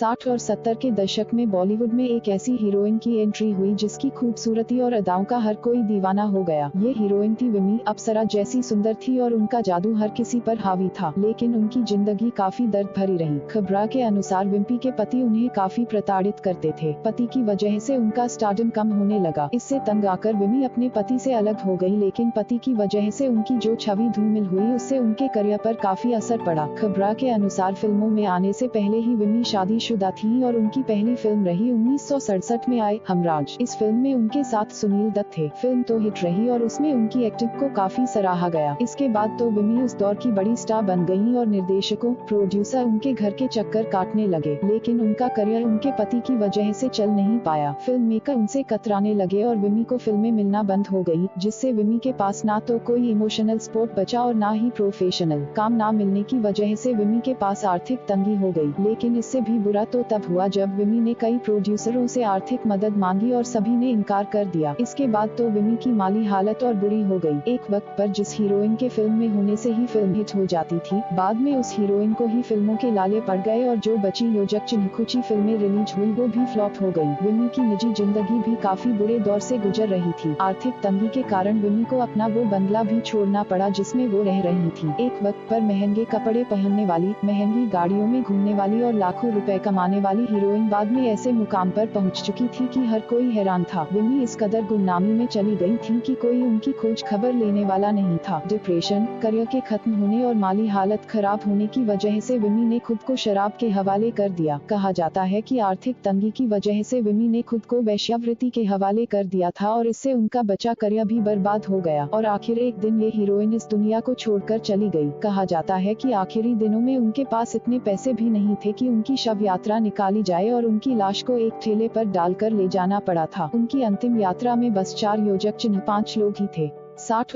60 और 70 के दशक में बॉलीवुड में एक ऐसी हीरोइन की एंट्री हुई जिसकी खूबसूरती और अदाओं का हर कोई दीवाना हो गया। ये हीरोइन थी विमी। अप्सरा जैसी सुंदर थी और उनका जादू हर किसी पर हावी था, लेकिन उनकी जिंदगी काफी दर्द भरी रही। खबरों के अनुसार विम्पी के पति उन्हें काफी प्रताड़ित करते थे। पति की वजह से उनका स्टारडम कम होने लगा। इससे तंग आकर विमी अपने पति से अलग हो गई, लेकिन पति की वजह से उनकी जो छवि धूमिल हुई उससे उनके करियर पर काफी असर पड़ा। खबरों के अनुसार फिल्मों में आने से पहले ही विमी शादीशुदा थी और उनकी पहली फिल्म रही 1967 में आए हमराज। इस फिल्म में उनके साथ सुनील दत्त थे। फिल्म तो हिट रही और उसमें उनकी एक्टिंग को काफी सराहा गया। इसके बाद तो विमी उस दौर की बड़ी स्टार बन गयी और निर्देशकों, प्रोड्यूसर उनके घर के चक्कर काटने लगे, लेकिन उनका करियर उनके पति की वजह से चल नहीं पाया। फिल्म मेकर उनसे कतराने लगे और विमी को फिल्में मिलना बंद हो गयी, जिससे विमी के पास ना तो कोई इमोशनल सपोर्ट बचा और ना ही प्रोफेशनल काम ना मिलने की वजह से विमी के पास आर्थिक तंगी हो गई। लेकिन इससे भी बुरा तो तब हुआ जब विमी ने कई प्रोड्यूसरों से आर्थिक मदद मांगी और सभी ने इनकार कर दिया। इसके बाद तो विमी की माली हालत और बुरी हो गई। एक वक्त पर जिस हीरोइन के फिल्म में होने से ही फिल्म हिट हो जाती थी, बाद में उस हीरोइन को ही फिल्मों के लाले पड़ गए और जो बची योजक चिन्हकुची फिल्में रिलीज हुई वो भी फ्लॉप हो गई। विमी की निजी जिंदगी भी काफी बुरे दौर से गुजर रही थी। आर्थिक तंगी के कारण विमी को अपना वो बंगला भी छोड़ना पड़ा जिसमें वो रह रही थी। एक वक्त पर महंगे कपड़े पहनने वाली, महंगी गाड़ियों में घूमने वाली और लाखों रुपए कमाने वाली हीरोइन बाद में ऐसे मुकाम पर पहुंच चुकी थी कि हर कोई हैरान था। विमी इस कदर गुमनामी में चली गई थी कि कोई उनकी खोज खबर लेने वाला नहीं था। डिप्रेशन, करियर के खत्म होने और माली हालत खराब होने की वजह से विमी ने खुद को शराब के हवाले कर दिया। कहा जाता है कि आर्थिक तंगी की वजह से विमी ने खुद को वेश्यावृत्ति के हवाले कर दिया था और इससे उनका बचा करियर भी बर्बाद हो गया और आखिर एक दिन ये हीरोइन इस दुनिया को छोड़कर चली गई। कहा जाता है कि आखिरी दिनों में उनके पास इतने पैसे भी नहीं थे कि उनकी शव यात्रा निकाली जाए और उनकी लाश को एक ठेले पर डालकर ले जाना पड़ा था। उनकी अंतिम यात्रा में बस 4 योजक चिन्ह 5 लोग ही थे। 60